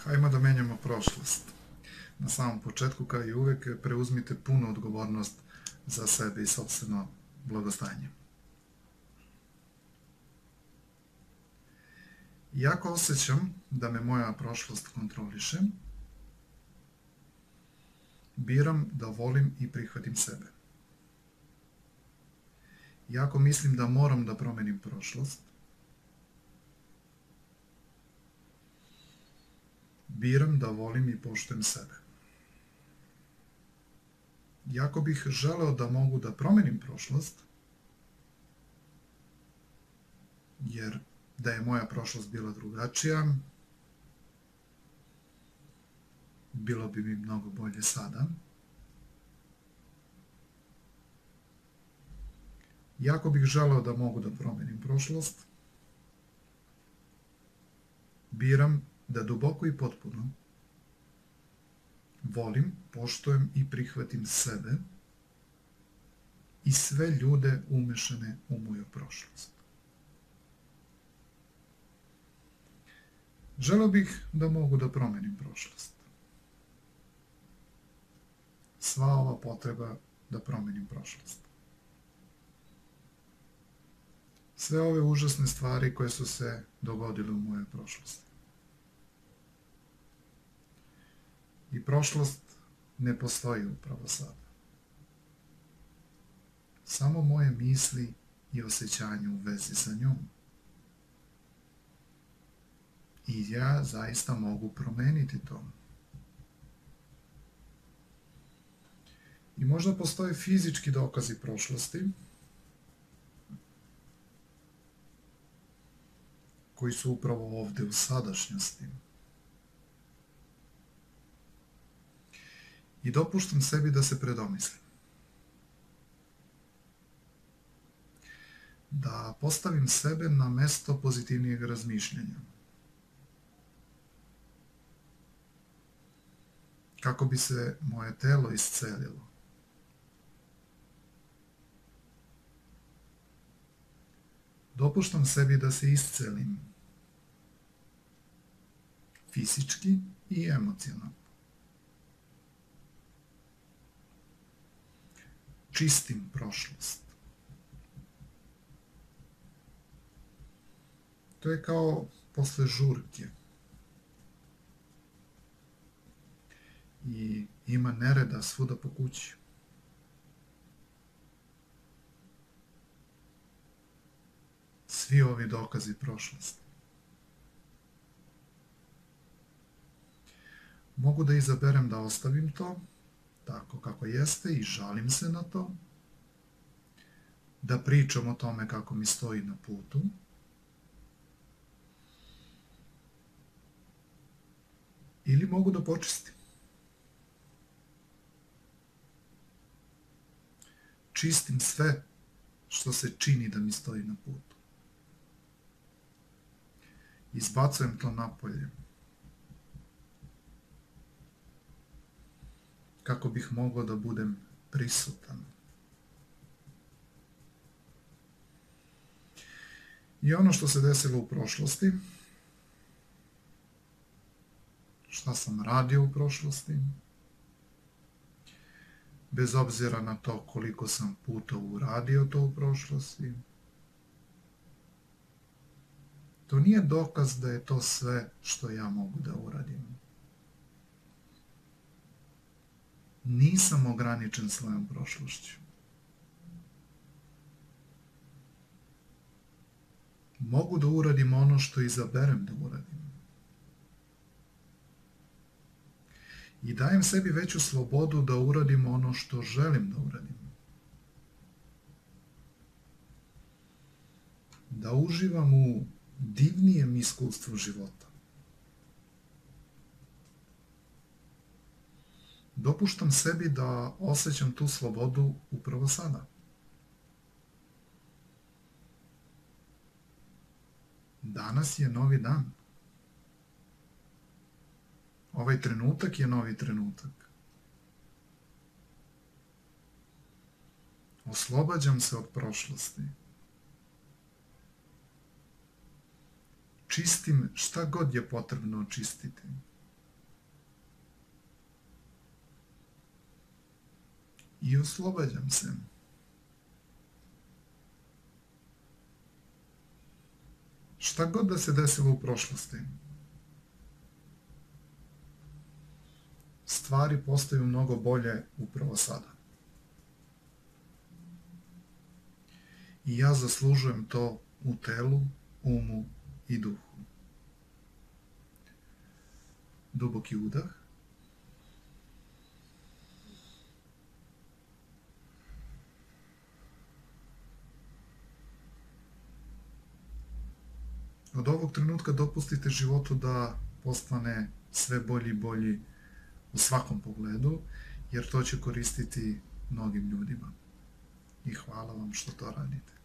Hajmo da menjamo prošlost. Na samom početku, kao i uvek, preuzmite punu odgovornost za sebe i sopstveno blagostanje. Iako osjećam da me moja prošlost kontroliše, biram da volim i prihvatim sebe. Iako mislim da moram da promenim prošlost, biram da volim i poštujem sebe. Iako bih želeo da mogu da promenim prošlost, jer da je moja prošlost bila drugačija, bilo bi mi mnogo bolje sada. Iako bih želeo da mogu da promenim prošlost, biram da duboko i potpuno volim, poštujem i prihvatim sebe i sve ljude umešane u moju prošlost. Želeo bih da mogu da promenim prošlost. Sva ova potreba da promenim prošlost. Sve ove užasne stvari koje su se dogodile u mojoj prošlosti. I prošlost ne postoji upravo sada. Samo moje misli i osjećanje u vezi sa njom. I ja zaista mogu promeniti to. I možda postoje fizički dokazi prošlosti koji su upravo ovde u sadašnjosti. I dopuštam sebi da se predomislim. Da postavim sebe na mesto pozitivnijeg razmišljanja. Kako bi se moje telo iscelilo. Dopuštam sebi da se iscelim. Fizički i emocionalno. Čistim prošlost. To je kao posle žurke. I ima nereda svuda po kući. Svi ovi dokazi prošlosti. Mogu da izaberem da ostavim to tako kako jeste i žalim se na to, da pričam o tome kako mi stoji na putu, ili mogu da počistim. Čistim sve što se čini da mi stoji na putu. Izbacujem to napolje. Kako bih mogao da budem prisutan. I ono što se desilo u prošlosti, šta sam radio u prošlosti, bez obzira na to koliko sam puta uradio to u prošlosti, to nije dokaz da je to sve što ja mogu da uradim. Nisam ograničen svojom prošlošću. Mogu da uradim ono što izaberem da uradim. I dajem sebi veću slobodu da uradim ono što želim da uradim. Da uživam u divnijem iskustvu života. Dopuštam sebi da osjećam tu slobodu upravo sada. Danas je novi dan. Ovaj trenutak je novi trenutak. Oslobađam se od prošlosti. Čistim šta god je potrebno očistiti. i oslobađam se. Šta god da se desilo u prošlosti, stvari postaju mnogo bolje upravo sada. I ja zaslužujem to u telu, umu i duhu. Duboki udah. Od ovog trenutka dopustite životu da postane sve bolji i bolji u svakom pogledu, jer to će koristiti mnogim ljudima. I hvala vam što to radite.